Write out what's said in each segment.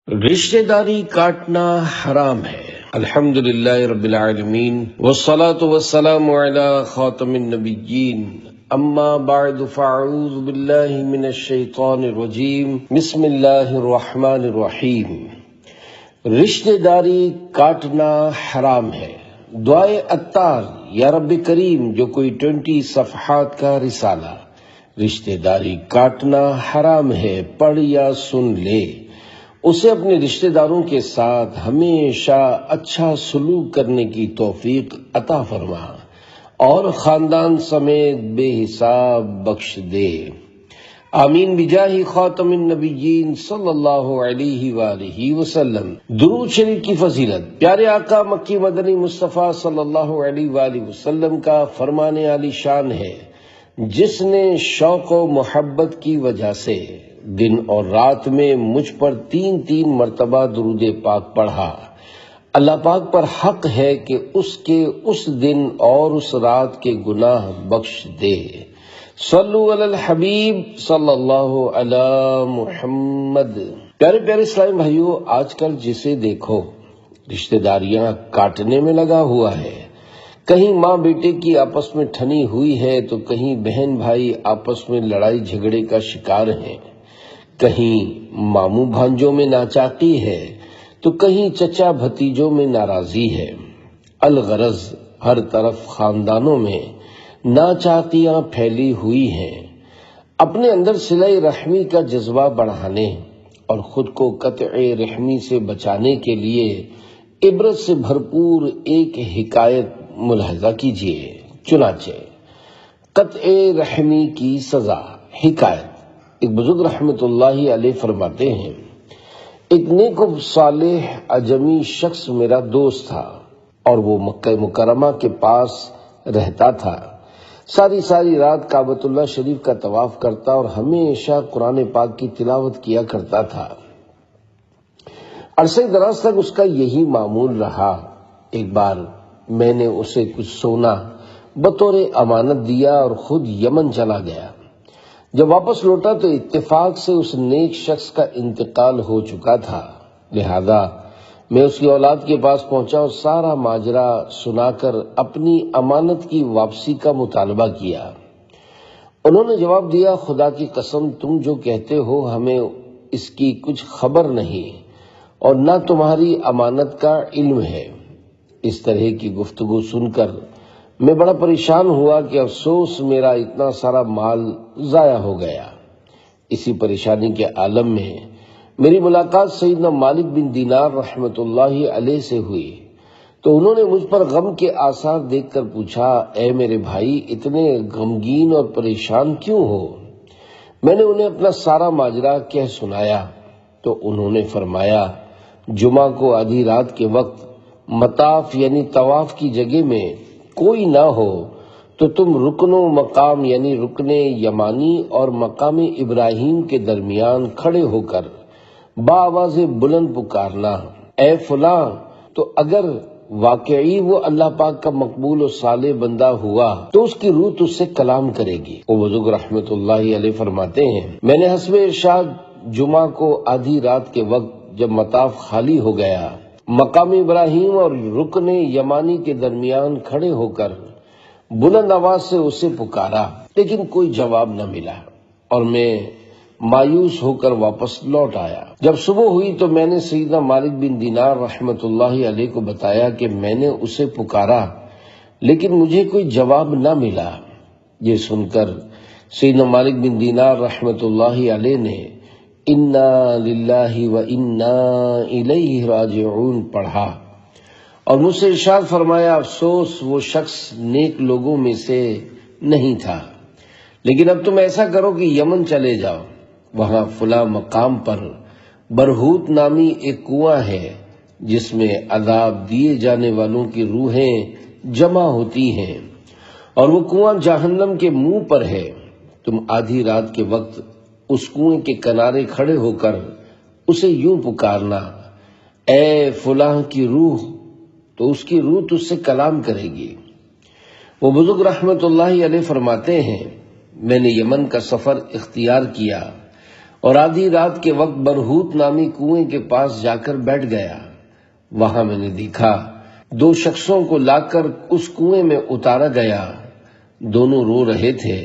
رشتہ داری کاٹنا حرام ہے۔ الحمدللہ رب العالمین والصلاة والسلام علی خاتم النبیین، اما بعد فاعوذ باللہ من الشیطان الرجیم، بسم اللہ الرحمن الرحیم۔ رشتہ داری کاٹنا حرام ہے۔ دعائے عطار، یا رب کریم، جو کوئی 20 صفحات کا رسالہ۔ رشتہ داری کاٹنا حرام ہے، پڑھ یا سن لے۔ اسے اپنے رشتہ داروں کے ساتھ ہمیشہ اچھا سلوک کرنے کی توفیق عطا فرما اور خاندان سمیت بے حساب بخش دے، آمین بجاہ خاتم النبیین صلی اللہ علیہ وآلہ وسلم۔ درود شریف کی فضیلت۔ پیارے آقا مکی مدنی مصطفیٰ صلی اللہ علیہ وآلہ وسلم کا فرمان عالی شان ہے، جس نے شوق و محبت کی وجہ سے دن اور رات میں مجھ پر 3 مرتبہ درود پاک پڑھا، اللہ پاک پر حق ہے کہ اس کے اس دن اور اس رات کے گناہ بخش دے۔ صلو علی الحبیب صلی اللہ علی محمد۔ پیارے پیارے اسلامی بھائیو، آج کل جسے دیکھو رشتہ داریاں کاٹنے میں لگا ہوا ہے۔ کہیں ماں بیٹے کی آپس میں ٹھنی ہوئی ہے تو کہیں بہن بھائی آپس میں لڑائی جھگڑے کا شکار ہیں، کہیں ماموں بھانجوں میں ناچاقی ہے تو کہیں چچا بھتیجوں میں ناراضی ہے۔ الغرض ہر طرف خاندانوں میں ناچاقیاں پھیلی ہوئی ہیں۔ اپنے اندر صلہ رحمی کا جذبہ بڑھانے اور خود کو قطع رحمی سے بچانے کے لیے عبرت سے بھرپور ایک حکایت ملاحظہ کیجیے۔ چنانچہ قطع رحمی کی سزا۔ حکایت۔ ایک بزرگ رحمت اللہ علیہ فرماتے ہیں، ایک نیک و صالح عجمی شخص میرا دوست تھا اور وہ مکہ مکرمہ کے پاس رہتا تھا۔ ساری رات کعبۃ اللہ شریف کا طواف کرتا اور ہمیشہ قرآن پاک کی تلاوت کیا کرتا تھا۔ عرصہ دراز تک اس کا یہی معمول رہا۔ ایک بار میں نے اسے کچھ سونا بطور امانت دیا اور خود یمن چلا گیا۔ جب واپس لوٹا تو اتفاق سے اس نیک شخص کا انتقال ہو چکا تھا، لہذا میں اس کی اولاد کے پاس پہنچا اور سارا ماجرا سنا کر اپنی امانت کی واپسی کا مطالبہ کیا۔ انہوں نے جواب دیا، خدا کی قسم، تم جو کہتے ہو ہمیں اس کی کچھ خبر نہیں اور نہ تمہاری امانت کا علم ہے۔ اس طرح کی گفتگو سن کر میں بڑا پریشان ہوا کہ افسوس، میرا اتنا سارا مال ضائع ہو گیا۔ اسی پریشانی کے عالم میں میری ملاقات سیدنا مالک بن دینار رحمت اللہ علیہ سے ہوئی تو انہوں نے مجھ پر غم کے آثار دیکھ کر پوچھا، اے میرے بھائی، اتنے غمگین اور پریشان کیوں ہو؟ میں نے انہیں اپنا سارا ماجرا کہہ سنایا تو انہوں نے فرمایا، جمعہ کو آدھی رات کے وقت مطاف یعنی طواف کی جگہ میں کوئی نہ ہو تو تم رکن و مقام یعنی رکن یمانی اور مقام ابراہیم کے درمیان کھڑے ہو کر بآواز بلند پکارنا، اے فلاں، تو اگر واقعی وہ اللہ پاک کا مقبول و صالح بندہ ہوا تو اس کی روح تجھ سے کلام کرے گی۔ وہ بزرگ رحمت اللہ علیہ فرماتے ہیں، میں نے حسب ارشاد جمعہ کو آدھی رات کے وقت جب مطاف خالی ہو گیا، مقام ابراہیم اور رکن یمانی کے درمیان کھڑے ہو کر بلند آواز سے اسے پکارا، لیکن کوئی جواب نہ ملا اور میں مایوس ہو کر واپس لوٹ آیا۔ جب صبح ہوئی تو میں نے سیدنا مالک بن دینار رحمت اللہ علیہ کو بتایا کہ میں نے اسے پکارا لیکن مجھے کوئی جواب نہ ملا۔ یہ سن کر سیدنا مالک بن دینار رحمت اللہ علیہ نے انا للہ و انا الیہ راجعون پڑھا اور مجھ سے ارشاد فرمایا، افسوس، وہ شخص نیک لوگوں میں سے نہیں تھا، لیکن اب تم ایسا کرو کہ یمن چلے جاؤ، وہاں فلاں مقام پر برہوت نامی ایک کنواں ہے جس میں عذاب دیے جانے والوں کی روحیں جمع ہوتی ہیں اور وہ کنواں جہنم کے منہ پر ہے۔ تم آدھی رات کے وقت اس کنویں کے کنارے کھڑے ہو کر اسے یوں پکارنا، اے فلاں کی روح، تو اس کی روح تجھ سے کلام کرے گی۔ وہ بزرگ رحمت اللہ علیہ فرماتے ہیں، میں نے یمن کا سفر اختیار کیا اور آدھی رات کے وقت برہوت نامی کنویں کے پاس جا کر بیٹھ گیا۔ وہاں میں نے دیکھا 2 شخصوں کو لا کر اس کنویں میں اتارا گیا۔ دونوں رو رہے تھے۔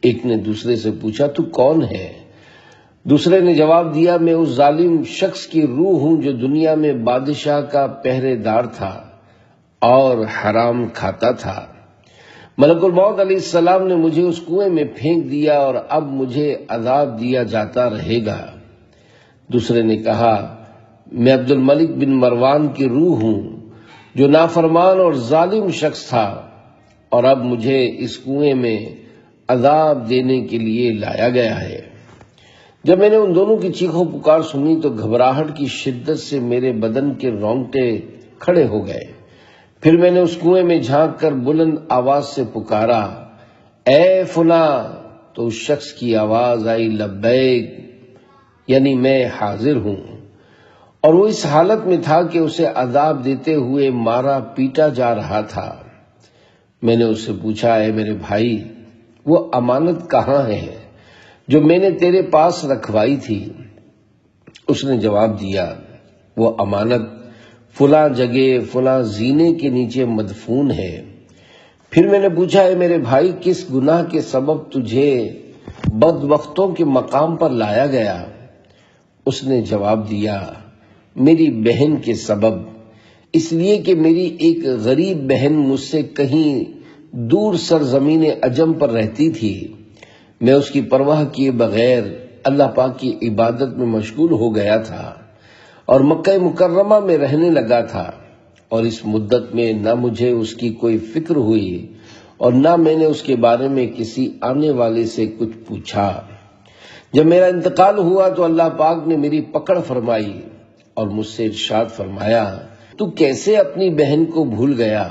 ایک نے دوسرے سے پوچھا تو کون ہے؟ دوسرے نے جواب دیا میں اس ظالم شخص کی روح ہوں جو دنیا میں بادشاہ کا پہرے دار تھا اور حرام کھاتا تھا۔ ملک الموت علیہ السلام نے مجھے اس کنویں میں پھینک دیا اور اب مجھے عذاب دیا جاتا رہے گا۔ دوسرے نے کہا میں عبد الملک بن مروان کی روح ہوں جو نافرمان اور ظالم شخص تھا اور اب مجھے اس کنویں میں عذاب دینے کے لیے لایا گیا ہے۔ جب میں نے ان دونوں کی چیخ و پکار سنی تو گھبراہٹ کی شدت سے میرے بدن کے رونگٹے کھڑے ہو گئے۔ پھر میں نے اس کنویں میں جھانک کر بلند آواز سے پکارا اے فلاں، تو اس شخص کی آواز آئی لبیک، یعنی میں حاضر ہوں۔ اور وہ اس حالت میں تھا کہ اسے عذاب دیتے ہوئے مارا پیٹا جا رہا تھا۔ میں نے اس سے پوچھا اے میرے بھائی، وہ امانت کہاں ہے جو میں نے تیرے پاس رکھوائی تھی؟ اس نے جواب دیا وہ امانت فلاں جگہ فلاں زینے کے نیچے مدفون ہے۔ پھر میں نے پوچھا اے میرے بھائی، کس گناہ کے سبب تجھے بدبختوں کے مقام پر لایا گیا؟ اس نے جواب دیا میری بہن کے سبب، اس لیے کہ میری ایک غریب بہن مجھ سے کہیں دور سرزمین عجم پر رہتی تھی۔ میں اس کی پرواہ کیے بغیر اللہ پاک کی عبادت میں مشغول ہو گیا تھا اور مکہ مکرمہ میں رہنے لگا تھا، اور اس مدت میں نہ مجھے اس کی کوئی فکر ہوئی اور نہ میں نے اس کے بارے میں کسی آنے والے سے کچھ پوچھا۔ جب میرا انتقال ہوا تو اللہ پاک نے میری پکڑ فرمائی اور مجھ سے ارشاد فرمایا تو کیسے اپنی بہن کو بھول گیا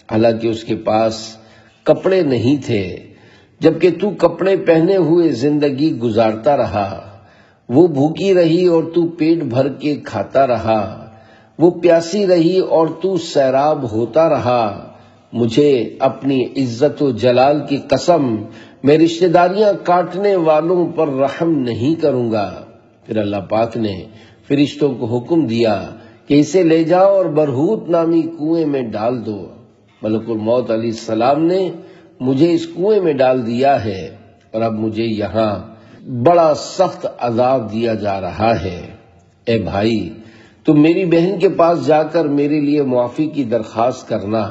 حالانکہ اس کے پاس کپڑے نہیں تھے، جبکہ تو کپڑے پہنے ہوئے زندگی گزارتا رہا۔ وہ بھوکی رہی اور تو پیٹ بھر کے کھاتا رہا، وہ پیاسی رہی اور تو سیراب ہوتا رہا۔ مجھے اپنی عزت و جلال کی قسم، میں رشتہ داریاں کاٹنے والوں پر رحم نہیں کروں گا۔ پھر اللہ پاک نے فرشتوں کو حکم دیا کہ اسے لے جاؤ اور برہوت نامی کنویں میں ڈال دو۔ ملک الموت علیہ السلام نے مجھے اس کنویں میں ڈال دیا ہے اور اب مجھے یہاں بڑا سخت عذاب دیا جا رہا ہے۔ اے بھائی، تم میری بہن کے پاس جا کر میرے لیے معافی کی درخواست کرنا،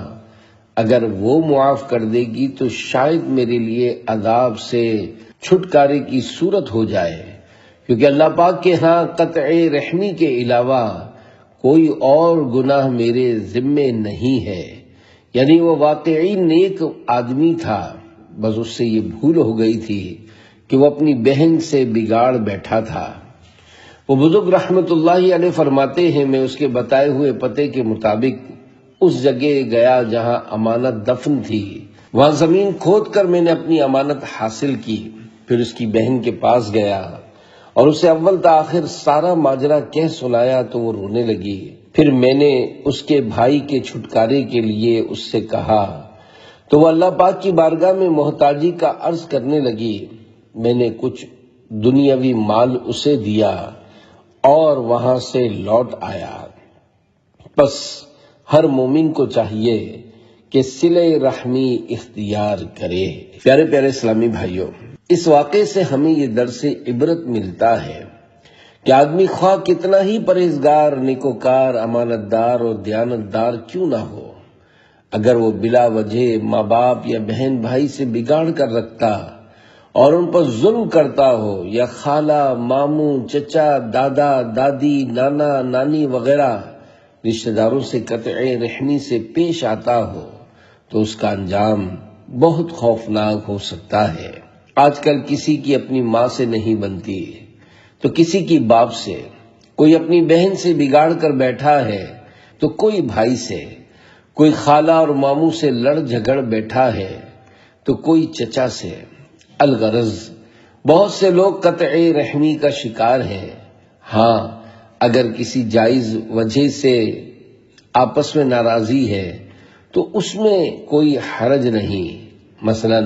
اگر وہ معاف کر دے گی تو شاید میرے لیے عذاب سے چھٹکارے کی صورت ہو جائے، کیونکہ اللہ پاک کے ہاں قطع رحمی کے علاوہ کوئی اور گناہ میرے ذمے نہیں ہے۔ یعنی وہ واقعی نیک آدمی تھا، بس اس سے یہ بھول ہو گئی تھی کہ وہ اپنی بہن سے بگاڑ بیٹھا تھا۔ وہ بزرگ رحمت اللہ علیہ فرماتے ہیں میں اس کے بتائے ہوئے پتے کے مطابق اس جگہ گیا جہاں امانت دفن تھی، وہاں زمین کھود کر میں نے اپنی امانت حاصل کی، پھر اس کی بہن کے پاس گیا اور اسے اول تا آخر سارا ماجرا کہہ سنایا تو وہ رونے لگی۔ پھر میں نے اس کے بھائی کے چھٹکارے کے لیے اس سے کہا تو وہ اللہ پاک کی بارگاہ میں محتاجی کا عرض کرنے لگی۔ میں نے کچھ دنیاوی مال اسے دیا اور وہاں سے لوٹ آیا۔ بس ہر مومن کو چاہیے کہ صلہ رحمی اختیار کرے۔ پیارے پیارے اسلامی بھائیوں، اس واقعے سے ہمیں یہ درس عبرت ملتا ہے کہ آدمی خواہ کتنا ہی پرہیزگار، نیکوکار، امانت دار اور دیانت دار کیوں نہ ہو، اگر وہ بلا وجہ ماں باپ یا بہن بھائی سے بگاڑ کر رکھتا اور ان پر ظلم کرتا ہو، یا خالہ، ماموں، چچا، دادا، دادی، نانا، نانی وغیرہ رشتہ داروں سے قطع رحمی سے پیش آتا ہو تو اس کا انجام بہت خوفناک ہو سکتا ہے۔ آج کل کسی کی اپنی ماں سے نہیں بنتی تو کسی کی باپ سے، کوئی اپنی بہن سے بگاڑ کر بیٹھا ہے تو کوئی بھائی سے، کوئی خالہ اور ماموں سے لڑ جھگڑ بیٹھا ہے تو کوئی چچا سے۔ الغرض بہت سے لوگ قطع رحمی کا شکار ہیں۔ ہاں، اگر کسی جائز وجہ سے آپس میں ناراضی ہے تو اس میں کوئی حرج نہیں۔ مثلا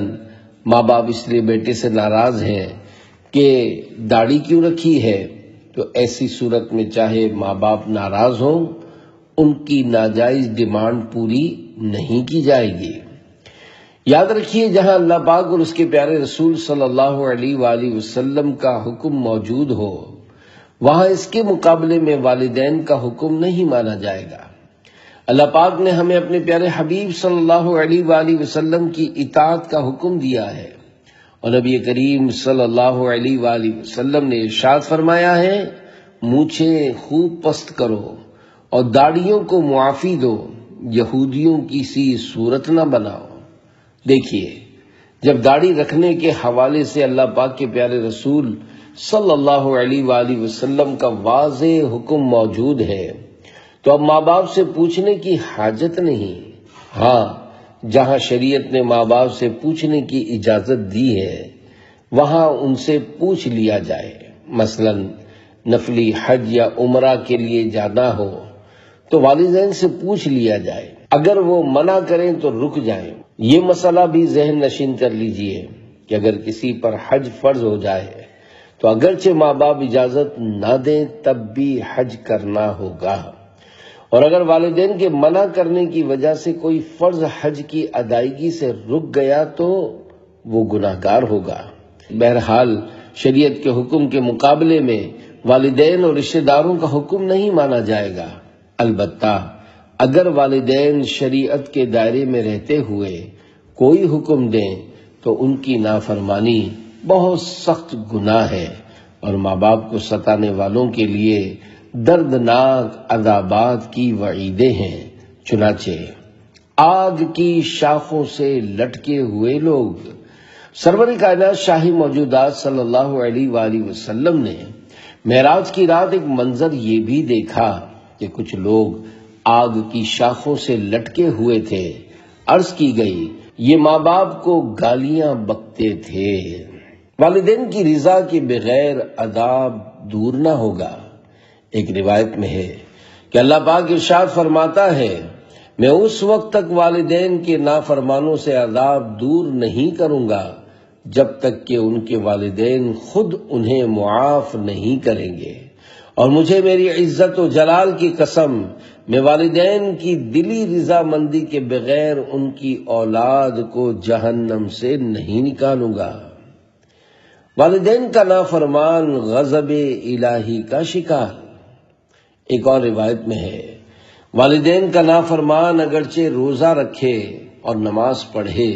ماں باپ اس لیے بیٹے سے ناراض ہیں کہ داڑھی کیوں رکھی ہے، تو ایسی صورت میں چاہے ماں باپ ناراض ہوں، ان کی ناجائز ڈیمانڈ پوری نہیں کی جائے گی۔ یاد رکھیے، جہاں اللہ پاک اور اس کے پیارے رسول صلی اللہ علیہ وآلہ وسلم کا حکم موجود ہو، وہاں اس کے مقابلے میں والدین کا حکم نہیں مانا جائے گا۔ اللہ پاک نے ہمیں اپنے پیارے حبیب صلی اللہ علیہ وآلہ وسلم کی اطاعت کا حکم دیا ہے، اور نبی کریم صلی اللہ علیہ وآلہ وسلم نے ارشاد فرمایا ہے، مونچھیں خوب پست کرو اور داڑھیوں کو معافی دو، یہودیوں کی سی صورت نہ بناؤ۔ دیکھیے، جب داڑھی رکھنے کے حوالے سے اللہ پاک کے پیارے رسول صلی اللہ علیہ وآلہ وسلم کا واضح حکم موجود ہے، تو اب ماں باپ سے پوچھنے کی حاجت نہیں۔ ہاں، جہاں شریعت نے ماں باپ سے پوچھنے کی اجازت دی ہے، وہاں ان سے پوچھ لیا جائے۔ مثلا نفلی حج یا عمرہ کے لیے جانا ہو تو والدین سے پوچھ لیا جائے، اگر وہ منع کریں تو رک جائیں۔ یہ مسئلہ بھی ذہن نشین کر لیجئے کہ اگر کسی پر حج فرض ہو جائے تو اگرچہ ماں باپ اجازت نہ دیں تب بھی حج کرنا ہوگا، اور اگر والدین کے منع کرنے کی وجہ سے کوئی فرض حج کی ادائیگی سے رک گیا تو وہ گناہگار ہوگا۔ بہرحال شریعت کے حکم کے مقابلے میں والدین اور رشتہ داروں کا حکم نہیں مانا جائے گا۔ البتہ اگر والدین شریعت کے دائرے میں رہتے ہوئے کوئی حکم دیں تو ان کی نافرمانی بہت سخت گناہ ہے، اور ماں باپ کو ستانے والوں کے لیے دردناک عذابات کی وعیدیں ہیں۔ چنانچہ آگ کی شاخوں سے لٹکے ہوئے لوگ، سرور کائنات شاہی موجودات صلی اللہ علیہ وآلہ وسلم نے معراج کی رات ایک منظر یہ بھی دیکھا کہ کچھ لوگ آگ کی شاخوں سے لٹکے ہوئے تھے۔ عرض کی گئی، یہ ماں باپ کو گالیاں بکتے تھے۔ والدین کی رضا کے بغیر عذاب دور نہ ہوگا۔ ایک روایت میں ہے کہ اللہ پاک ارشاد فرماتا ہے، میں اس وقت تک والدین کے نافرمانوں سے عذاب دور نہیں کروں گا جب تک کہ ان کے والدین خود انہیں معاف نہیں کریں گے، اور مجھے میری عزت و جلال کی قسم، میں والدین کی دلی رضا مندی کے بغیر ان کی اولاد کو جہنم سے نہیں نکالوں گا۔ والدین کا نافرمان غضب الہی کا شکار۔ ایک اور روایت میں ہے، والدین کا نافرمان اگرچہ روزہ رکھے اور نماز پڑھے،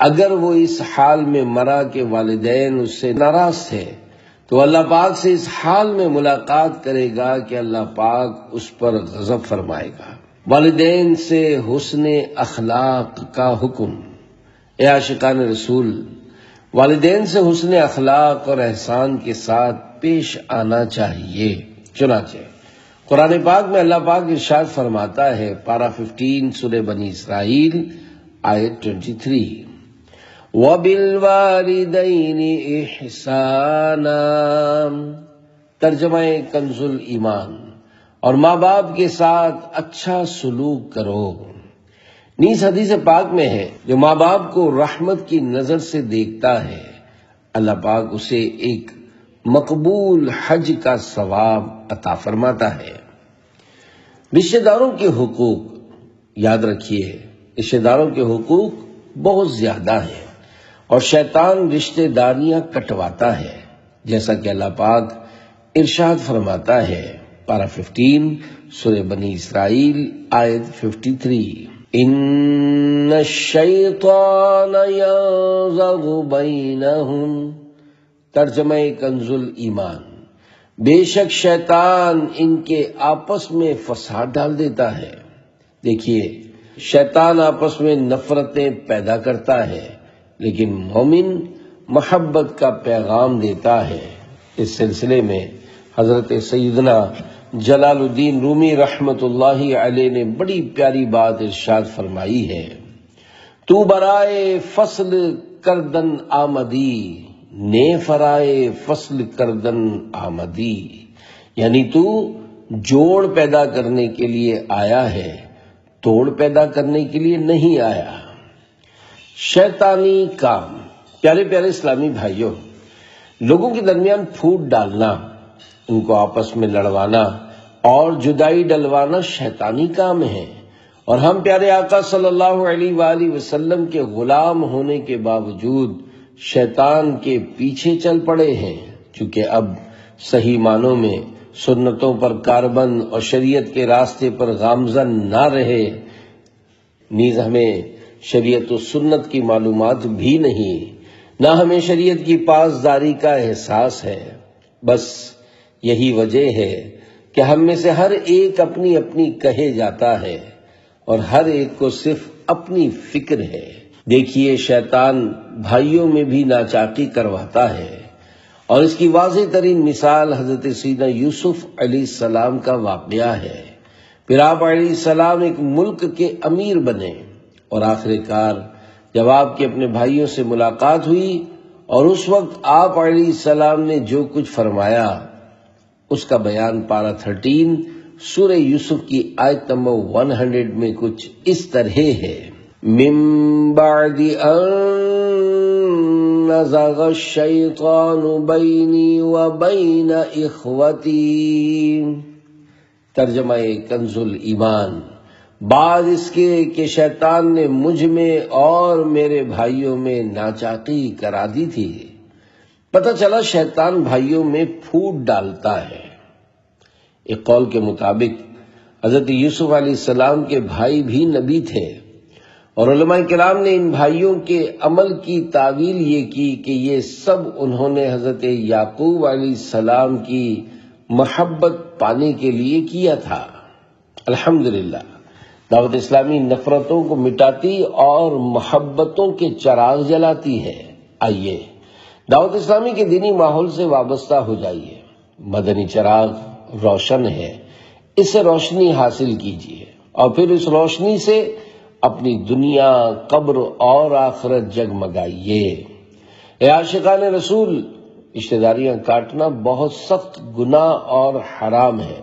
اگر وہ اس حال میں مرا کہ والدین اس سے ناراض تھے تو اللہ پاک سے اس حال میں ملاقات کرے گا کہ اللہ پاک اس پر غضب فرمائے گا۔ والدین سے حسن اخلاق کا حکم۔ اے عاشقان رسول، والدین سے حسن اخلاق اور احسان کے ساتھ پیش آنا چاہیے۔ چنانچہ قرآن پاک میں اللہ پاک ارشاد فرماتا ہے، پارہ 15 سورہ بنی اسرائیل آیت 23، وَبِالْوَالِدَيْنِ إِحْسَانًا، ترجمہ کنز ایمان، اور ماں باپ کے ساتھ اچھا سلوک کرو۔ نیز حدیث پاک میں ہے، جو ماں باپ کو رحمت کی نظر سے دیکھتا ہے، اللہ پاک اسے ایک مقبول حج کا ثواب عطا فرماتا ہے۔ رشتہ داروں کے حقوق، یاد رکھیے، رشتہ داروں کے حقوق بہت زیادہ ہیں، اور شیطان رشتہ داریاں کٹواتا ہے، جیسا کہ اللہ پاک ارشاد فرماتا ہے، پارہ 15 سورہ بنی اسرائیل آیت 53، ان الشیطان ینزغ بینہم، ترجمہ کنز ایمان، بے شک شیطان ان کے آپس میں فساد ڈال دیتا ہے۔ دیکھیے، شیطان آپس میں نفرتیں پیدا کرتا ہے، لیکن مومن محبت کا پیغام دیتا ہے۔ اس سلسلے میں حضرت سیدنا جلال الدین رومی رحمت اللہ علیہ نے بڑی پیاری بات ارشاد فرمائی ہے، تو برائے فصل کردن آمدی، نے فرائے فصل کردن آمدی، یعنی تو جوڑ پیدا کرنے کے لیے آیا ہے، توڑ پیدا کرنے کے لیے نہیں آیا۔ شیطانی کام۔ پیارے پیارے اسلامی بھائیوں، لوگوں کے درمیان پھوٹ ڈالنا، ان کو آپس میں لڑوانا اور جدائی ڈلوانا شیطانی کام ہے، اور ہم پیارے آقا صلی اللہ علیہ وآلہ وسلم کے غلام ہونے کے باوجود شیطان کے پیچھے چل پڑے ہیں۔ چونکہ اب صحیح معنوں میں سنتوں پر کاربند اور شریعت کے راستے پر گامزن نہ رہے، نیز ہمیں شریعت و سنت کی معلومات بھی نہیں، نہ ہمیں شریعت کی پاسداری کا احساس ہے۔ بس یہی وجہ ہے کہ ہم میں سے ہر ایک اپنی اپنی کہے جاتا ہے اور ہر ایک کو صرف اپنی فکر ہے۔ دیکھیے، شیطان بھائیوں میں بھی ناچاقی کرواتا ہے، اور اس کی واضح ترین مثال حضرت سیدنا یوسف علیہ السلام کا واقعہ ہے۔ پھر آپ علیہ السلام ایک ملک کے امیر بنے، اور آخر کار جب آپ کے اپنے بھائیوں سے ملاقات ہوئی اور اس وقت آپ علیہ السلام نے جو کچھ فرمایا، اس کا بیان پارہ 13 سورہ یوسف کی آیت نمبر 100 میں کچھ اس طرح ہے: من بعد ان نزغ الشیطان بینی وبین اخوتی۔ ترجمہ کنز الایمان: بعد اس کے کہ شیطان نے مجھ میں اور میرے بھائیوں میں ناچاقی کرا دی تھی۔ پتہ چلا شیطان بھائیوں میں پھوٹ ڈالتا ہے۔ ایک قول کے مطابق حضرت یوسف علیہ السلام کے بھائی بھی نبی تھے، اور علماء کرام نے ان بھائیوں کے عمل کی تعویل یہ کی کہ یہ سب انہوں نے حضرت یعقوب علیہ السلام کی محبت پانے کے لیے کیا تھا۔ الحمدللہ، دعوت اسلامی نفرتوں کو مٹاتی اور محبتوں کے چراغ جلاتی ہے۔ آئیے دعوت اسلامی کے دینی ماحول سے وابستہ ہو جائیے۔ مدنی چراغ روشن ہے، اس سے روشنی حاصل کیجیے، اور پھر اس روشنی سے اپنی دنیا، قبر اور آخرت جگمگائیے۔ اے عاشقان رسول، رشتہ داریاں کاٹنا بہت سخت گناہ اور حرام ہے،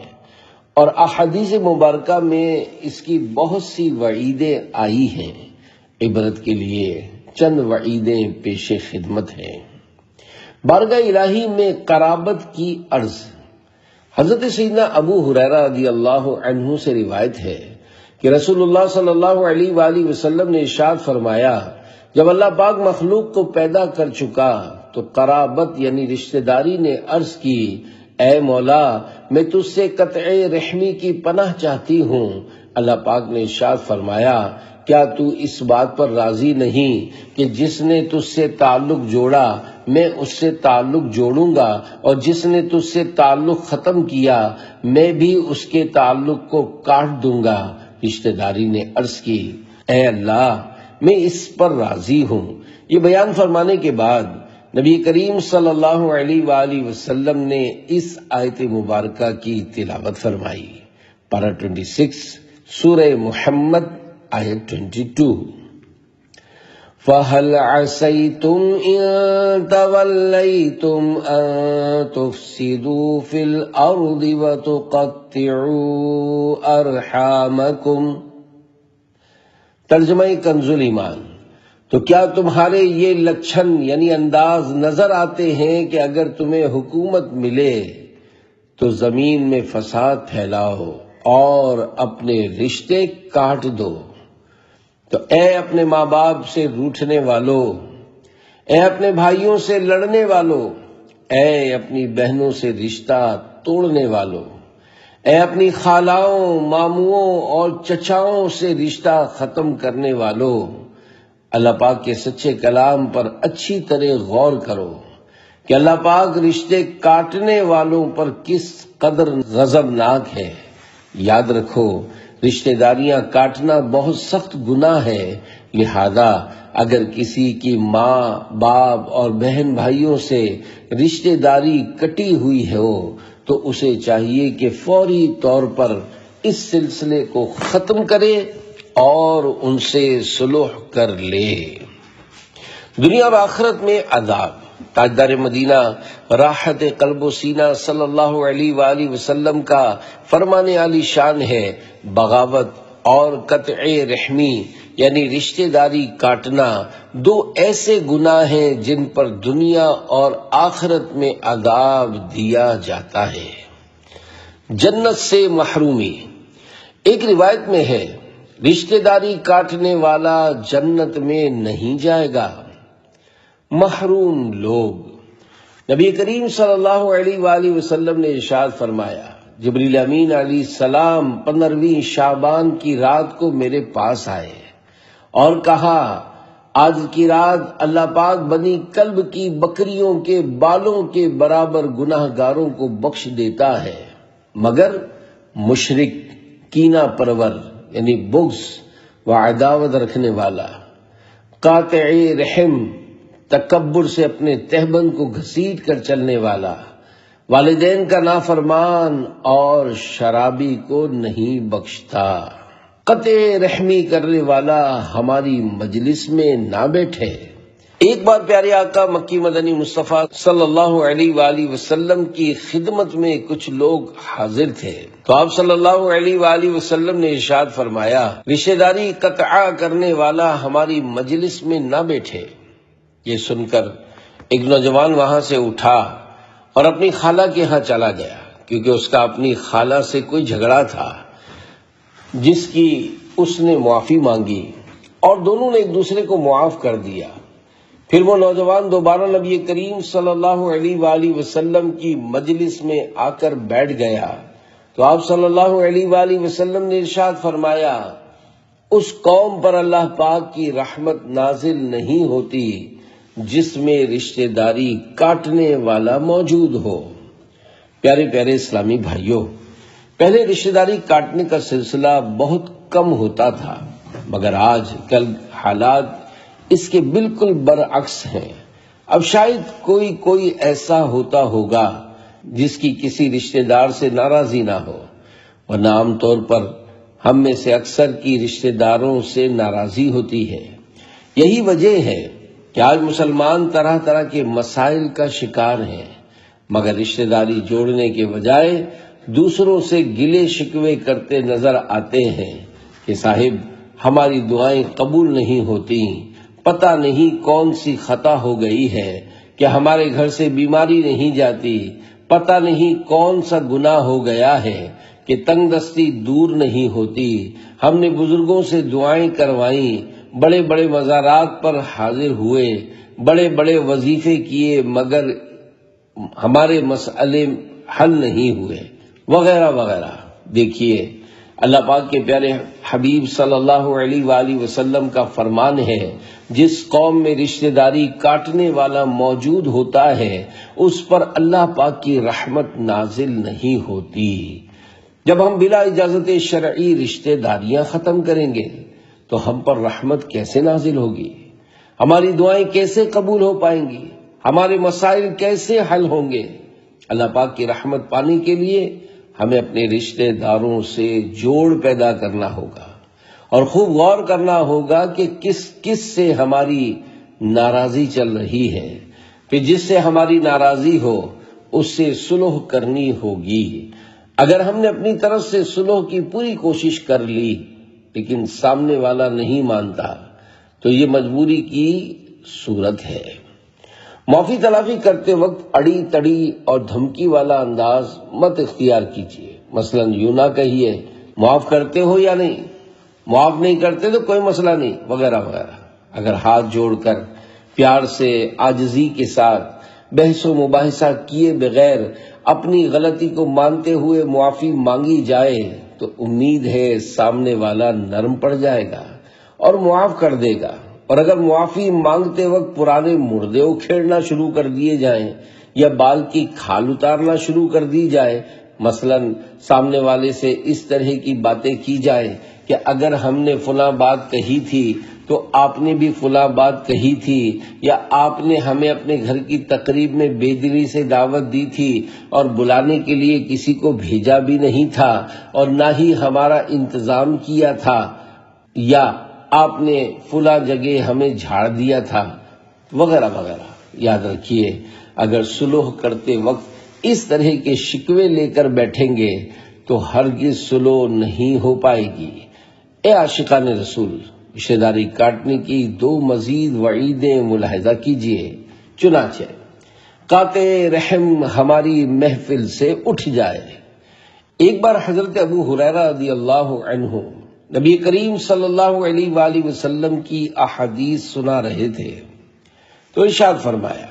اور احادیث مبارکہ میں اس کی بہت سی وعیدیں آئی ہیں۔ عبرت کے لیے چند وعیدیں پیش خدمت ہیں۔ بارگاہ الہی میں قرابت کی عرض۔ حضرت سیدنا ابو ہریرہ رضی اللہ عنہ سے روایت ہے کہ رسول اللہ صلی اللہ علیہ وآلہ وسلم نے ارشاد فرمایا، جب اللہ پاک مخلوق کو پیدا کر چکا تو قرابت یعنی رشتہ داری نے عرض کی، اے مولا، میں تجھ سے قطع رحمی کی پناہ چاہتی ہوں۔ اللہ پاک نے ارشاد فرمایا، کیا تو اس بات پر راضی نہیں کہ جس نے تجھ سے تعلق جوڑا میں اس سے تعلق جوڑوں گا، اور جس نے تجھ سے تعلق ختم کیا میں بھی اس کے تعلق کو کاٹ دوں گا۔ رشتہ داری نے عرض کی، اے اللہ، میں اس پر راضی ہوں۔ یہ بیان فرمانے کے بعد نبی کریم صلی اللہ علیہ وآلہ وسلم نے اس آیت مبارکہ کی تلاوت فرمائی۔ پارہ 26 سورہ محمد آیت 22۔ فَهَلْ عَسَيْتُمْ إِن تَوَلَّيْتُمْ أَن تُفْسِدُوا فِي الْأَرْضِ وَتُقَطِّعُوا أَرْحَامَكُمْ۔ ترجمہ کنز الایمان: تو کیا تمہارے یہ لچھن یعنی انداز نظر آتے ہیں کہ اگر تمہیں حکومت ملے تو زمین میں فساد پھیلاؤ اور اپنے رشتے کاٹ دو؟ تو اے اپنے ماں باپ سے روٹھنے والو، اے اپنے بھائیوں سے لڑنے والو، اے اپنی بہنوں سے رشتہ توڑنے والو، اے اپنی خالاؤں، ماموؤں اور چچاؤں سے رشتہ ختم کرنے والو، اللہ پاک کے سچے کلام پر اچھی طرح غور کرو کہ اللہ پاک رشتے کاٹنے والوں پر کس قدر غضبناک ہے۔ یاد رکھو، رشتہ داریاں کاٹنا بہت سخت گناہ ہے، لہذا اگر کسی کی ماں، باپ اور بہن بھائیوں سے رشتہ داری کٹی ہوئی ہو تو اسے چاہیے کہ فوری طور پر اس سلسلے کو ختم کرے اور ان سے صلح کر لے۔ دنیا و آخرت میں عذاب۔ تاجدار مدینہ راحت قلب و سینہ صلی اللہ علیہ وآلہ وسلم کا فرمان عالی شان ہے، بغاوت اور قطع رحمی یعنی رشتہ داری کاٹنا دو ایسے گناہ ہیں جن پر دنیا اور آخرت میں عذاب دیا جاتا ہے۔ جنت سے محرومی، ایک روایت میں ہے رشتہ داری کاٹنے والا جنت میں نہیں جائے گا۔ محروم لوگ، نبی کریم صلی اللہ علیہ وآلہ وسلم نے ارشاد فرمایا، جبریل امین علیہ السلام 15ویں شعبان کی رات کو میرے پاس آئے اور کہا، آج کی رات اللہ پاک بنی کلب کی بکریوں کے بالوں کے برابر گناہ گاروں کو بخش دیتا ہے، مگر مشرک، کینہ پرور یعنی بغض و عداوت رکھنے والا، قاطع رحم، تکبر سے اپنے تہبند کو گھسیٹ کر چلنے والا، والدین کا نافرمان اور شرابی کو نہیں بخشتا۔ قطع رحمی کرنے والا ہماری مجلس میں نہ بیٹھے۔ ایک بار پیارے آقا مکی مدنی مصطفیٰ صلی اللہ علیہ وآلہ وسلم کی خدمت میں کچھ لوگ حاضر تھے، تو آپ صلی اللہ علیہ وآلہ وسلم نے ارشاد فرمایا، رشتہ داری قطع کرنے والا ہماری مجلس میں نہ بیٹھے۔ یہ سن کر ایک نوجوان وہاں سے اٹھا اور اپنی خالہ کے ہاں چلا گیا، کیونکہ اس کا اپنی خالہ سے کوئی جھگڑا تھا جس کی اس نے معافی مانگی اور دونوں نے ایک دوسرے کو معاف کر دیا۔ پھر وہ نوجوان دوبارہ نبی کریم صلی اللہ علیہ وآلہ وسلم کی مجلس میں آ کر بیٹھ گیا، تو آپ صلی اللہ علیہ وآلہ وسلم نے ارشاد فرمایا، اس قوم پر اللہ پاک کی رحمت نازل نہیں ہوتی جس میں رشتہ داری کاٹنے والا موجود ہو۔ پیارے پیارے اسلامی بھائیوں، پہلے رشتہ داری کاٹنے کا سلسلہ بہت کم ہوتا تھا، مگر آج کل حالات اس کے بالکل برعکس ہیں۔ اب شاید کوئی ایسا ہوتا ہوگا جس کی کسی رشتہ دار سے ناراضی نہ ہو، ورنہ عام طور پر ہم میں سے اکثر کی رشتہ داروں سے ناراضی ہوتی ہے۔ یہی وجہ ہے کہ آج مسلمان طرح طرح کے مسائل کا شکار ہیں، مگر رشتہ داری جوڑنے کے بجائے دوسروں سے گلے شکوے کرتے نظر آتے ہیں کہ صاحب ہماری دعائیں قبول نہیں ہوتی، پتہ نہیں کون سی خطا ہو گئی ہے کہ ہمارے گھر سے بیماری نہیں جاتی، پتہ نہیں کون سا گناہ ہو گیا ہے کہ تنگ دستی دور نہیں ہوتی، ہم نے بزرگوں سے دعائیں کروائیں، بڑے بڑے مزارات پر حاضر ہوئے، بڑے بڑے وظیفے کیے، مگر ہمارے مسئلے حل نہیں ہوئے، وغیرہ وغیرہ۔ دیکھیے اللہ پاک کے پیارے حبیب صلی اللہ علیہ وآلہ وسلم کا فرمان ہے، جس قوم میں رشتہ داری کاٹنے والا موجود ہوتا ہے اس پر اللہ پاک کی رحمت نازل نہیں ہوتی۔ جب ہم بلا اجازت شرعی رشتہ داریاں ختم کریں گے تو ہم پر رحمت کیسے نازل ہوگی؟ ہماری دعائیں کیسے قبول ہو پائیں گی؟ ہمارے مسائل کیسے حل ہوں گے؟ اللہ پاک کی رحمت پانے کے لیے ہمیں اپنے رشتہ داروں سے جوڑ پیدا کرنا ہوگا اور خوب غور کرنا ہوگا کہ کس سے ہماری ناراضی چل رہی ہے، پھر جس سے ہماری ناراضی ہو اس سے صلح کرنی ہوگی۔ اگر ہم نے اپنی طرف سے صلح کی پوری کوشش کر لی لیکن سامنے والا نہیں مانتا تو یہ مجبوری کی صورت ہے۔ معافی تلافی کرتے وقت اڑی تڑی اور دھمکی والا انداز مت اختیار کیجیے۔ مثلا یوں نہ کہیے معاف کرتے ہو یا نہیں، معاف نہیں کرتے تو کوئی مسئلہ نہیں، وغیرہ وغیرہ۔ اگر ہاتھ جوڑ کر پیار سے عاجزی کے ساتھ بحث و مباحثہ کیے بغیر اپنی غلطی کو مانتے ہوئے معافی مانگی جائے تو امید ہے سامنے والا نرم پڑ جائے گا اور معاف کر دے گا۔ اور اگر معافی مانگتے وقت پرانے مردے اکھیڑنا شروع کر دیے جائیں یا بال کی کھال اتارنا شروع کر دی جائے، مثلا سامنے والے سے اس طرح کی باتیں کی جائے کہ اگر ہم نے فلاں بات کہی تھی تو آپ نے بھی فلاں بات کہی تھی، یا آپ نے ہمیں اپنے گھر کی تقریب میں بے دلی سے دعوت دی تھی اور بلانے کے لیے کسی کو بھیجا بھی نہیں تھا اور نہ ہی ہمارا انتظام کیا تھا، یا آپ نے فلاں جگہ ہمیں جھاڑ دیا تھا، وغیرہ وغیرہ۔ یاد رکھیے اگر صلح کرتے وقت اس طرح کے شکوے لے کر بیٹھیں گے تو ہرگز صلح نہیں ہو پائے گی۔ اے عاشقان رسول، رشتہ داری کاٹنے کی 2 مزید وعیدیں ملاحظہ کیجیے۔ چنانچہ قاطع رحم ہماری محفل سے اٹھ جائے۔ ایک بار حضرت ابو ہریرہ رضی اللہ عنہ نبی کریم صلی اللہ علیہ وآلہ وسلم کی احادیث سنا رہے تھے تو ارشاد فرمایا،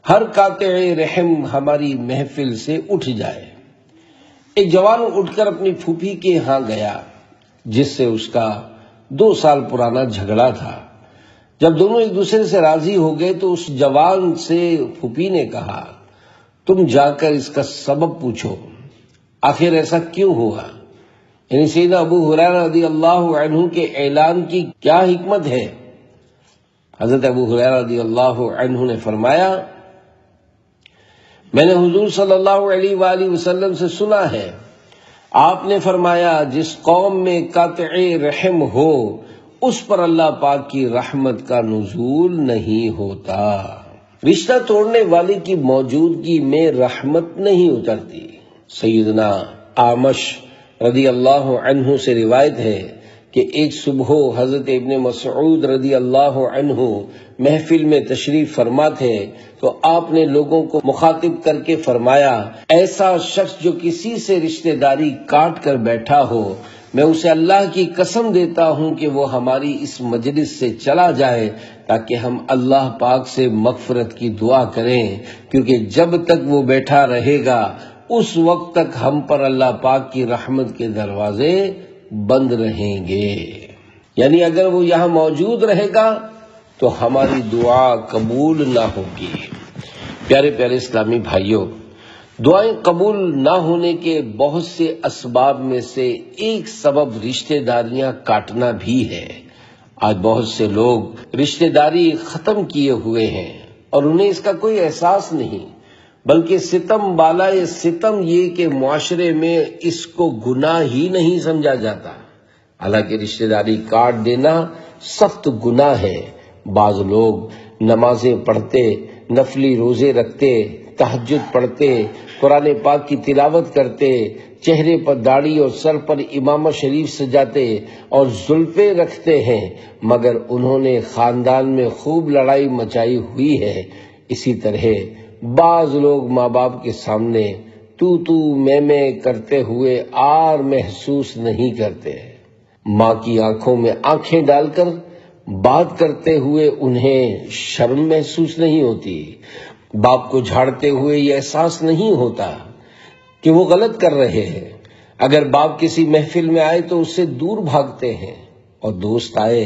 ہر قاطع رحم ہماری محفل سے اٹھ جائے۔ ایک جوان اٹھ کر اپنی پھوپھی کے ہاں گیا جس سے اس کا 2 سال پرانا جھگڑا تھا۔ جب دونوں ایک دوسرے سے راضی ہو گئے تو اس جوان سے پھوپھی نے کہا، تم جا کر اس کا سبب پوچھو، آخر ایسا کیوں ہوا؟ یعنی سیدنا ابو ہریرہ رضی اللہ عنہ کے اعلان کی کیا حکمت ہے؟ حضرت ابو ہریرہ رضی اللہ عنہ نے فرمایا، میں نے حضور صلی اللہ علیہ وآلہ وسلم سے سنا ہے، آپ نے فرمایا جس قوم میں قاطع رحم ہو اس پر اللہ پاک کی رحمت کا نزول نہیں ہوتا۔ رشتہ توڑنے والے کی موجودگی میں رحمت نہیں اترتی۔ سیدنا اعمش رضی اللہ عنہ سے روایت ہے کہ ایک صبح حضرت ابن مسعود رضی اللہ عنہ محفل میں تشریف فرما تھے تو آپ نے لوگوں کو مخاطب کر کے فرمایا، ایسا شخص جو کسی سے رشتہ داری کاٹ کر بیٹھا ہو، میں اسے اللہ کی قسم دیتا ہوں کہ وہ ہماری اس مجلس سے چلا جائے تاکہ ہم اللہ پاک سے مغفرت کی دعا کریں، کیونکہ جب تک وہ بیٹھا رہے گا اس وقت تک ہم پر اللہ پاک کی رحمت کے دروازے بند رہیں گے۔ یعنی اگر وہ یہاں موجود رہے گا تو ہماری دعا قبول نہ ہوگی۔ پیارے پیارے اسلامی بھائیوں، دعائیں قبول نہ ہونے کے بہت سے اسباب میں سے ایک سبب رشتہ داریاں کاٹنا بھی ہے۔ آج بہت سے لوگ رشتہ داری ختم کیے ہوئے ہیں اور انہیں اس کا کوئی احساس نہیں، بلکہ ستم بالائے ستم یہ کہ معاشرے میں اس کو گناہ ہی نہیں سمجھا جاتا، حالانکہ رشتہ داری کاٹ دینا سخت گناہ ہے۔ بعض لوگ نمازیں پڑھتے، نفلی روزے رکھتے، تہجد پڑھتے، قرآن پاک کی تلاوت کرتے، چہرے پر داڑھی اور سر پر امامہ شریف سجاتے اور زلفیں رکھتے ہیں، مگر انہوں نے خاندان میں خوب لڑائی مچائی ہوئی ہے۔ اسی طرح بعض لوگ ماں باپ کے سامنے تو میں کرتے ہوئے آر محسوس نہیں کرتے، ماں کی آنکھوں میں آنکھیں ڈال کر بات کرتے ہوئے انہیں شرم محسوس نہیں ہوتی، باپ کو جھاڑتے ہوئے یہ احساس نہیں ہوتا کہ وہ غلط کر رہے ہیں۔ اگر باپ کسی محفل میں آئے تو اس سے دور بھاگتے ہیں اور دوست آئے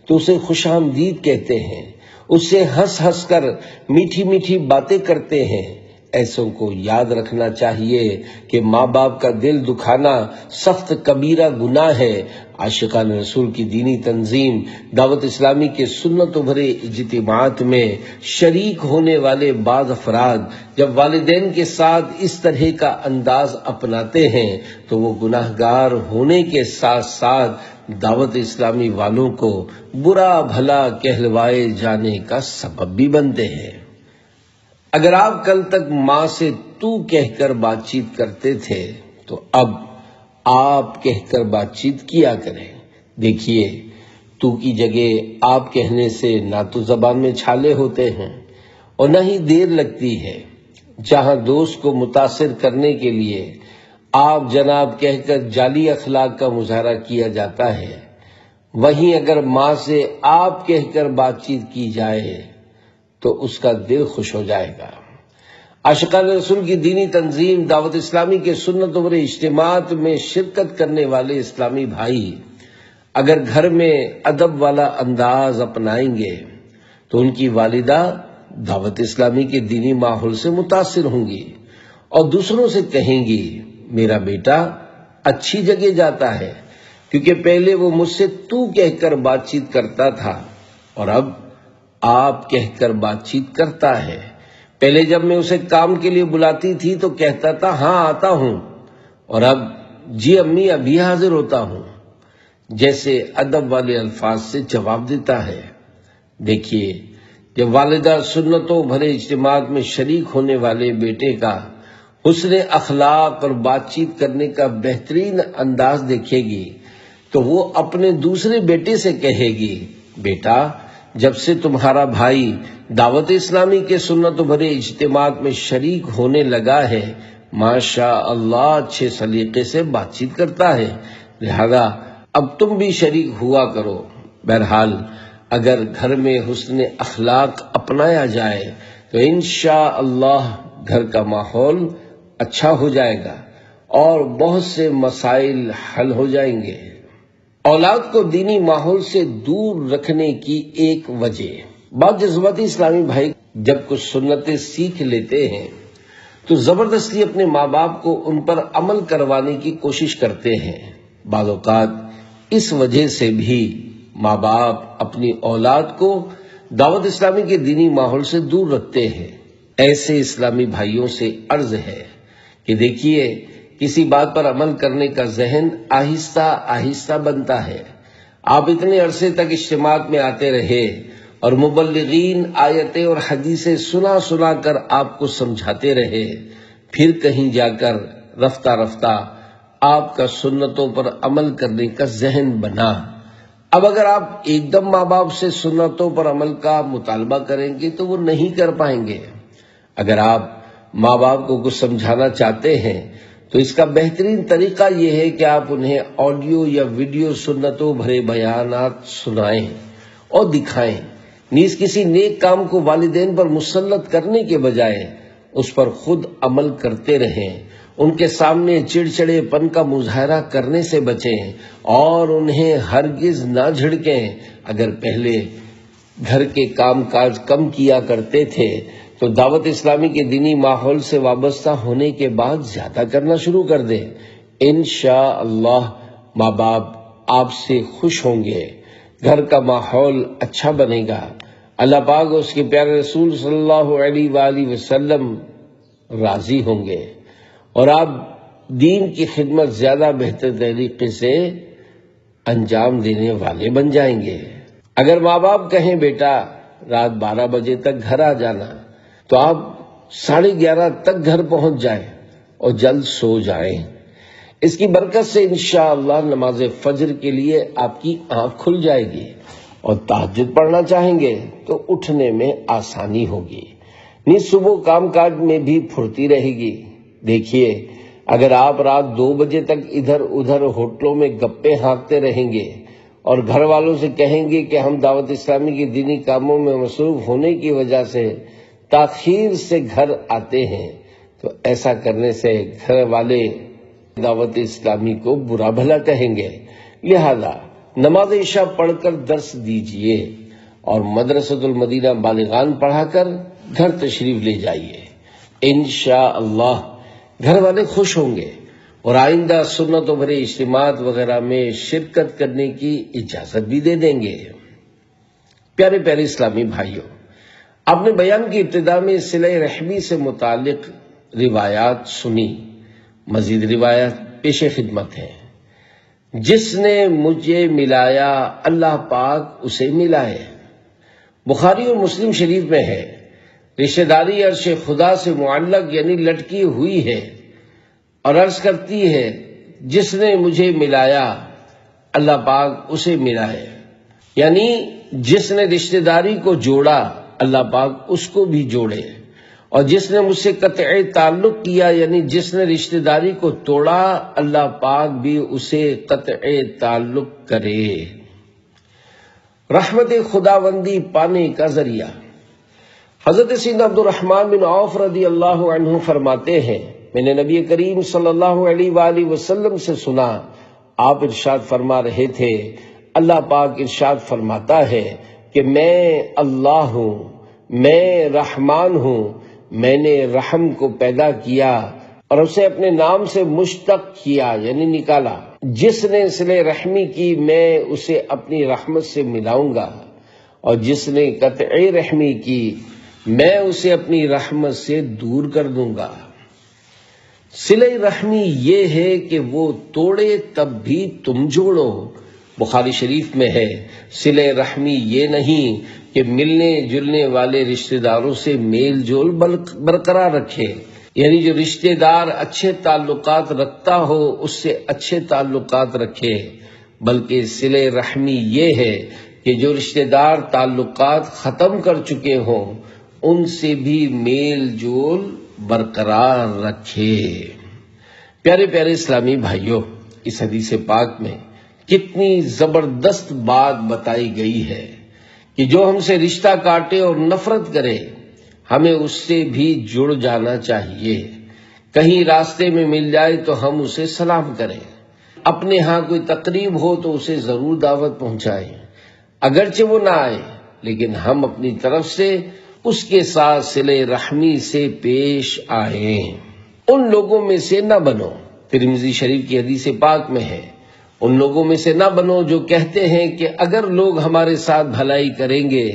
تو اسے خوش آمدید کہتے ہیں، اس سے ہنس ہنس کر میٹھی میٹھی باتیں کرتے ہیں۔ ایسوں کو یاد رکھنا چاہیے کہ ماں باپ کا دل دکھانا سخت کبیرہ گناہ ہے۔ عاشقان رسول کی دینی تنظیم دعوت اسلامی کے سنت بھرے اجتماعات میں شریک ہونے والے بعض افراد جب والدین کے ساتھ اس طرح کا انداز اپناتے ہیں تو وہ گناہ گار ہونے کے ساتھ ساتھ دعوت اسلامی والوں کو برا بھلا کہلوائے جانے کا سبب بھی بنتے ہیں۔ اگر آپ کل تک ماں سے تو کہہ کر بات چیت کرتے تھے تو اب آپ کہہ کر بات چیت کیا کریں۔ دیکھیے، تو کی جگہ آپ کہنے سے نہ تو زبان میں چھالے ہوتے ہیں اور نہ ہی دیر لگتی ہے۔ جہاں دوست کو متاثر کرنے کے لیے آپ جناب کہہ کر جعلی اخلاق کا مظاہرہ کیا جاتا ہے، وہیں اگر ماں سے آپ کہہ کر بات چیت کی جائے تو اس کا دل خوش ہو جائے گا۔ عاشقان رسول کی دینی تنظیم دعوت اسلامی کے سنت بھرے اجتماعات میں شرکت کرنے والے اسلامی بھائی اگر گھر میں ادب والا انداز اپنائیں گے تو ان کی والدہ دعوت اسلامی کے دینی ماحول سے متاثر ہوں گی اور دوسروں سے کہیں گی، میرا بیٹا اچھی جگہ جاتا ہے، کیونکہ پہلے وہ مجھ سے تو کہہ کر بات چیت کرتا تھا اور اب آپ کہہ کر بات چیت کرتا ہے۔ پہلے جب میں اسے کام کے لیے بلاتی تھی تو کہتا تھا ہاں آتا ہوں، اور اب جی امی ابھی حاضر ہوتا ہوں، جیسے ادب والے الفاظ سے جواب دیتا ہے۔ دیکھیے، جب والدہ سنتوں بھرے اجتماعات میں شریک ہونے والے بیٹے کا حسن اخلاق اور بات چیت کرنے کا بہترین انداز دیکھے گی تو وہ اپنے دوسرے بیٹے سے کہے گی، بیٹا جب سے تمہارا بھائی دعوت اسلامی کے سنت بھرے اجتماعات میں شریک ہونے لگا ہے، ماشاء اللہ اچھے سلیقے سے بات چیت کرتا ہے، لہذا اب تم بھی شریک ہوا کرو۔ بہرحال اگر گھر میں حسن اخلاق اپنایا جائے تو انشاءاللہ گھر کا ماحول اچھا ہو جائے گا اور بہت سے مسائل حل ہو جائیں گے۔ اولاد کو دینی ماحول سے دور رکھنے کی ایک وجہ، بعض جذباتی اسلامی بھائی جب کچھ سنتیں سیکھ لیتے ہیں تو زبردستی اپنے ماں باپ کو ان پر عمل کروانے کی کوشش کرتے ہیں۔ بعض اوقات اس وجہ سے بھی ماں باپ اپنی اولاد کو دعوت اسلامی کے دینی ماحول سے دور رکھتے ہیں۔ ایسے اسلامی بھائیوں سے عرض ہے کہ دیکھیے، کسی بات پر عمل کرنے کا ذہن آہستہ آہستہ بنتا ہے۔ آپ اتنے عرصے تک اجتماعات میں آتے رہے اور مبلغین آیتیں اور حدیثیں سنا سنا کر آپ کو سمجھاتے رہے، پھر کہیں جا کر رفتہ رفتہ آپ کا سنتوں پر عمل کرنے کا ذہن بنا۔ اب اگر آپ ایک دم ماں باپ سے سنتوں پر عمل کا مطالبہ کریں گے تو وہ نہیں کر پائیں گے۔ اگر آپ ماں باپ کو کچھ سمجھانا چاہتے ہیں تو اس کا بہترین طریقہ یہ ہے کہ آپ انہیں آڈیو یا ویڈیو سنتوں بھرے بیانات سنائیں اور دکھائیں، نیز کسی نیک کام کو والدین پر مسلط کرنے کے بجائے اس پر خود عمل کرتے رہیں۔ ان کے سامنے چڑچڑے پن کا مظاہرہ کرنے سے بچیں اور انہیں ہرگز نہ جھڑکیں۔ اگر پہلے گھر کے کام کاج کم کیا کرتے تھے تو دعوت اسلامی کے دینی ماحول سے وابستہ ہونے کے بعد زیادہ کرنا شروع کر دیں۔ انشاءاللہ ماں باپ آپ سے خوش ہوں گے، گھر کا ماحول اچھا بنے گا، اللہ پاک اور اس کے پیارے رسول صلی اللہ علیہ وآلہ وسلم راضی ہوں گے اور آپ دین کی خدمت زیادہ بہتر طریقے سے انجام دینے والے بن جائیں گے۔ اگر ماں باپ کہیں بیٹا رات 12 بجے تک گھر آ جانا تو آپ 11:30 تک گھر پہنچ جائیں اور جلد سو جائیں۔ اس کی برکت سے انشاءاللہ نماز فجر کے لیے آپ کی آنکھ کھل جائے گی اور تہجد پڑھنا چاہیں گے تو اٹھنے میں آسانی ہوگی، نیز صبح کام کاج میں بھی پھرتی رہے گی۔ دیکھیے، اگر آپ رات 2 بجے تک ادھر ادھر ہوٹلوں میں گپے ہانکتے رہیں گے اور گھر والوں سے کہیں گے کہ ہم دعوت اسلامی کے دینی کاموں میں مصروف ہونے کی وجہ سے تاخیر سے گھر آتے ہیں تو ایسا کرنے سے گھر والے دعوت اسلامی کو برا بھلا کہیں گے۔ لہذا نماز عشاء پڑھ کر درس دیجئے اور مدرسۃ المدینہ بالغان پڑھا کر گھر تشریف لے جائیے۔ انشاءاللہ گھر والے خوش ہوں گے اور آئندہ سنتوں بھرے اجتماعات وغیرہ میں شرکت کرنے کی اجازت بھی دے دیں گے۔ پیارے پیارے اسلامی بھائیوں، آپ نے بیان کی ابتدا میں صلہ رحمی سے متعلق روایات سنی، مزید روایات پیش خدمت ہیں۔ جس نے مجھے ملایا اللہ پاک اسے ملائے، بخاری اور مسلم شریف میں ہے۔ رشتہ داری عرش خدا سے معلق یعنی لٹکی ہوئی ہے اور عرض کرتی ہے جس نے مجھے ملایا اللہ پاک اسے ملائے، یعنی جس نے رشتہ داری کو جوڑا اللہ پاک اس کو بھی جوڑے، اور جس نے مجھ سے قطع تعلق کیا یعنی جس نے رشتہ داری کو توڑا اللہ پاک بھی اسے قطع تعلق کرے۔ رحمت خداوندی پانے کا ذریعہ۔ حضرت سیدنا عبد الرحمن بن عوف رضی اللہ عنہ فرماتے ہیں، میں نے نبی کریم صلی اللہ علیہ وآلہ وسلم سے سنا، آپ ارشاد فرما رہے تھے، اللہ پاک ارشاد فرماتا ہے کہ میں اللہ ہوں، میں رحمان ہوں، میں نے رحم کو پیدا کیا اور اسے اپنے نام سے مشتق کیا یعنی نکالا۔ جس نے صلہ رحمی کی میں اسے اپنی رحمت سے ملاؤں گا، اور جس نے قطع رحمی کی میں اسے اپنی رحمت سے دور کر دوں گا۔ صلہ رحمی یہ ہے کہ وہ توڑے تب بھی تم جوڑو۔ بخاری شریف میں ہے، صلہ رحمی یہ نہیں کہ ملنے جلنے والے رشتہ داروں سے میل جول برقرار رکھے، یعنی جو رشتہ دار اچھے تعلقات رکھتا ہو اس سے اچھے تعلقات رکھے، بلکہ صلہ رحمی یہ ہے کہ جو رشتہ دار تعلقات ختم کر چکے ہوں ان سے بھی میل جول برقرار رکھے۔ پیارے پیارے اسلامی بھائیوں، اس حدیث پاک میں کتنی زبردست بات بتائی گئی ہے کہ جو ہم سے رشتہ کاٹے اور نفرت کرے ہمیں اس سے بھی جڑ جانا چاہیے۔ کہیں راستے میں مل جائے تو ہم اسے سلام کریں، اپنے ہاں کوئی تقریب ہو تو اسے ضرور دعوت پہنچائیں، اگرچہ وہ نہ آئے لیکن ہم اپنی طرف سے اس کے ساتھ صلہ رحمی سے پیش آئیں۔ ان لوگوں میں سے نہ بنو، ترمذی شریف کی حدیث پاک میں ہے، ان لوگوں میں سے نہ بنو جو کہتے ہیں کہ اگر لوگ ہمارے ساتھ بھلائی کریں گے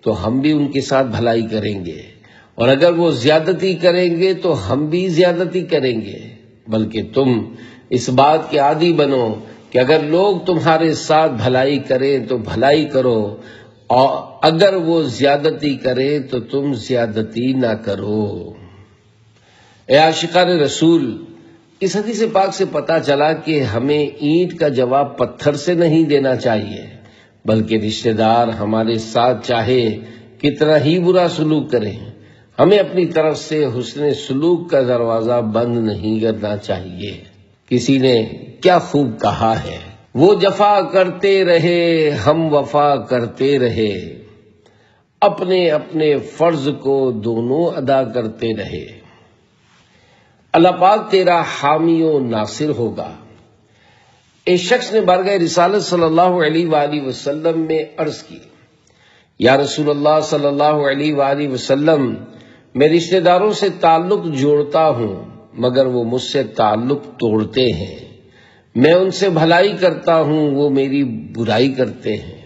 تو ہم بھی ان کے ساتھ بھلائی کریں گے، اور اگر وہ زیادتی کریں گے تو ہم بھی زیادتی کریں گے، بلکہ تم اس بات کے عادی بنو کہ اگر لوگ تمہارے ساتھ بھلائی کریں تو بھلائی کرو، اور اگر وہ زیادتی کریں تو تم زیادتی نہ کرو۔ اے عاشقان رسول، اس حدیث پاک سے پتہ چلا کہ ہمیں اینٹ کا جواب پتھر سے نہیں دینا چاہیے، بلکہ رشتہ دار ہمارے ساتھ چاہے کتنا ہی برا سلوک کریں، ہمیں اپنی طرف سے حسن سلوک کا دروازہ بند نہیں کرنا چاہیے۔ کسی نے کیا خوب کہا ہے، وہ جفا کرتے رہے ہم وفا کرتے رہے، اپنے اپنے فرض کو دونوں ادا کرتے رہے، اللہ پاک تیرا حامی و ناصر ہوگا۔ ایک شخص نے بارگاہ رسالت صلی اللہ علیہ وآلہ وسلم میں عرض کی، یا رسول اللہ صلی اللہ علیہ وآلہ وسلم، میں رشتہ داروں سے تعلق جوڑتا ہوں مگر وہ مجھ سے تعلق توڑتے ہیں، میں ان سے بھلائی کرتا ہوں وہ میری برائی کرتے ہیں،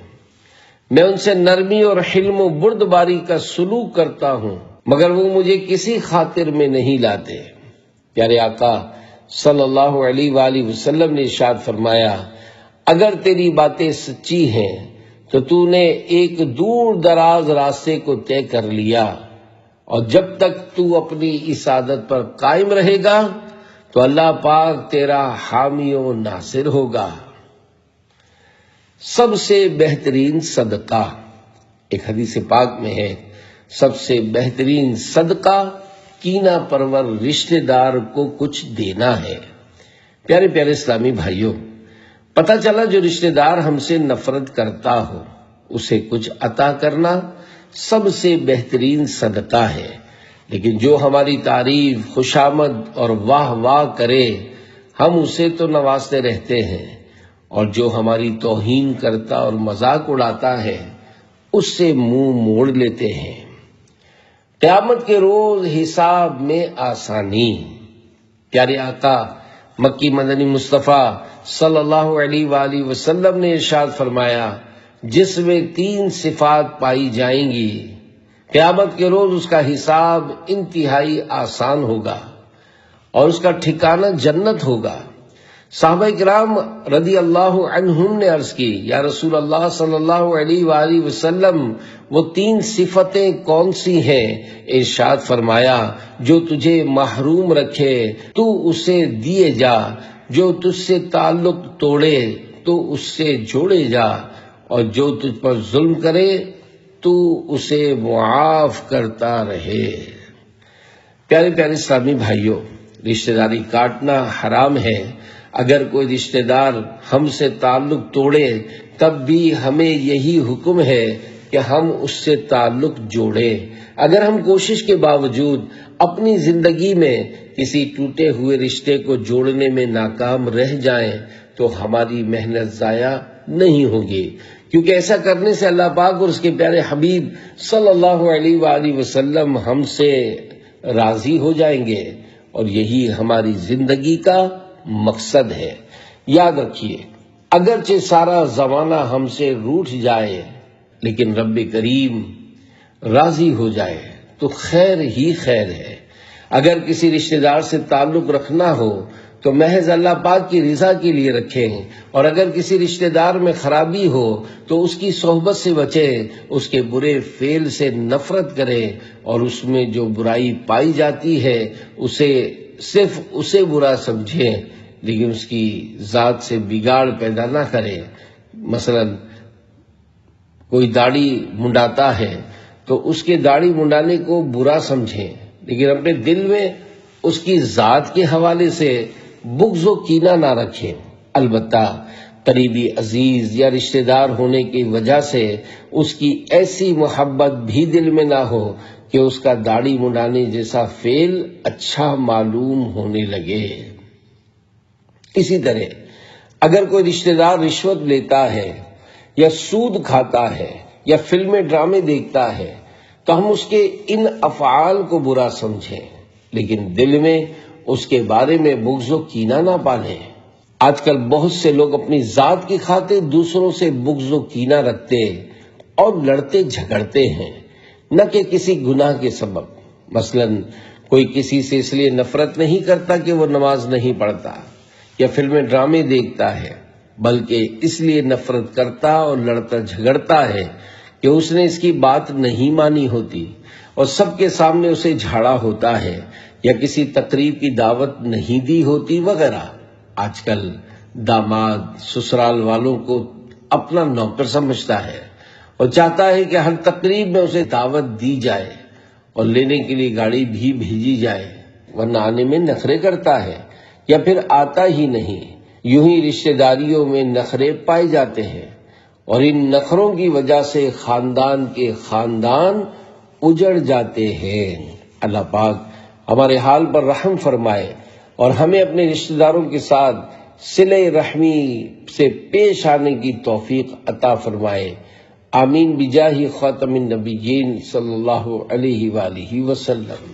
میں ان سے نرمی اور حلم و بردباری کا سلوک کرتا ہوں مگر وہ مجھے کسی خاطر میں نہیں لاتے۔ پیارے آقا صلی اللہ علیہ وآلہ وسلم نے ارشاد فرمایا، اگر تیری باتیں سچی ہیں تو تو نے ایک دور دراز راستے کو طے کر لیا، اور جب تک تو اپنی اس عادت پر قائم رہے گا تو اللہ پاک تیرا حامی و ناصر ہوگا۔ سب سے بہترین صدقہ، ایک حدیث پاک میں ہے، سب سے بہترین صدقہ کینہ پرور رشتہ دار کو کچھ دینا ہے۔ پیارے پیارے اسلامی بھائیوں، پتہ چلا جو رشتہ دار ہم سے نفرت کرتا ہو اسے کچھ عطا کرنا سب سے بہترین صدقہ ہے، لیکن جو ہماری تعریف، خوشامد اور واہ واہ کرے ہم اسے تو نوازتے رہتے ہیں، اور جو ہماری توہین کرتا اور مذاق اڑاتا ہے اس سے منہ موڑ لیتے ہیں۔ قیامت کے روز حساب میں آسانی۔ پیارے آقا مکی مدنی مصطفیٰ صلی اللہ علیہ وآلہ وسلم نے ارشاد فرمایا، جس میں 3 صفات پائی جائیں گی قیامت کے روز اس کا حساب انتہائی آسان ہوگا اور اس کا ٹھکانہ جنت ہوگا۔ صحابہ کرام رضی اللہ عنہم نے عرض کی، یا رسول اللہ صلی اللہ علیہ وآلہ وسلم، وہ 3 صفتیں کون سی ہیں؟ ارشاد فرمایا، جو تجھے محروم رکھے تو اسے دیے جا، جو تجھ سے تعلق توڑے تو اس سے جوڑے جا، اور جو تجھ پر ظلم کرے تو اسے معاف کرتا رہے۔ پیارے پیارے اسلامی بھائیوں، رشتہ داری کاٹنا حرام ہے۔ اگر کوئی رشتہ دار ہم سے تعلق توڑے تب بھی ہمیں یہی حکم ہے کہ ہم اس سے تعلق جوڑیں۔ اگر ہم کوشش کے باوجود اپنی زندگی میں کسی ٹوٹے ہوئے رشتے کو جوڑنے میں ناکام رہ جائیں تو ہماری محنت ضائع نہیں ہوگی، کیونکہ ایسا کرنے سے اللہ پاک اور اس کے پیارے حبیب صلی اللہ علیہ وآلہ وسلم ہم سے راضی ہو جائیں گے، اور یہی ہماری زندگی کا مقصد ہے۔ یاد رکھیے، اگرچہ سارا زمانہ ہم سے روٹھ جائے لیکن رب کریم راضی ہو جائے تو خیر ہی خیر ہے۔ اگر کسی رشتہ دار سے تعلق رکھنا ہو تو محض اللہ پاک کی رضا کے لیے رکھیں، اور اگر کسی رشتہ دار میں خرابی ہو تو اس کی صحبت سے بچیں، اس کے برے فعل سے نفرت کریں، اور اس میں جو برائی پائی جاتی ہے اسے صرف اسے برا سمجھیں، لیکن اس کی ذات سے بگاڑ پیدا نہ کرے۔ مثلا کوئی داڑھی منڈاتا ہے تو اس کے داڑھی منڈانے کو برا سمجھیں، لیکن اپنے دل میں اس کی ذات کے حوالے سے بغض و کینہ نہ رکھیں۔ البتہ قریبی عزیز یا رشتہ دار ہونے کی وجہ سے اس کی ایسی محبت بھی دل میں نہ ہو کہ اس کا داڑھی منڈانے جیسا فعل اچھا معلوم ہونے لگے۔ اسی طرح اگر کوئی رشتہ دار رشوت لیتا ہے یا سود کھاتا ہے یا فلمیں ڈرامے دیکھتا ہے تو ہم اس کے ان افعال کو برا سمجھیں، لیکن دل میں اس کے بارے میں بغض و کینہ نہ پالیں۔ آج کل بہت سے لوگ اپنی ذات کی خاطر دوسروں سے بغض و کینہ رکھتے اور لڑتے جھگڑتے ہیں، نہ کہ کسی گناہ کے سبب۔ مثلا کوئی کسی سے اس لیے نفرت نہیں کرتا کہ وہ نماز نہیں پڑھتا یا فلمیں ڈرامے دیکھتا ہے، بلکہ اس لیے نفرت کرتا اور لڑتا جھگڑتا ہے کہ اس نے اس کی بات نہیں مانی ہوتی اور سب کے سامنے اسے جھاڑا ہوتا ہے یا کسی تقریب کی دعوت نہیں دی ہوتی وغیرہ۔ آج کل داماد سسرال والوں کو اپنا نوکر سمجھتا ہے اور چاہتا ہے کہ ہر تقریب میں اسے دعوت دی جائے اور لینے کے لیے گاڑی بھی بھیجی جائے، ورنہ آنے میں نخرے کرتا ہے یا پھر آتا ہی نہیں۔ یوں ہی رشتہ داریوں میں نخرے پائے جاتے ہیں اور ان نخروں کی وجہ سے خاندان کے خاندان اجڑ جاتے ہیں۔ اللہ پاک ہمارے حال پر رحم فرمائے اور ہمیں اپنے رشتہ داروں کے ساتھ صلہ رحمی سے پیش آنے کی توفیق عطا فرمائے۔ آمین بجاہ خاتم النبیین صلی اللہ علیہ وآلہ وسلم۔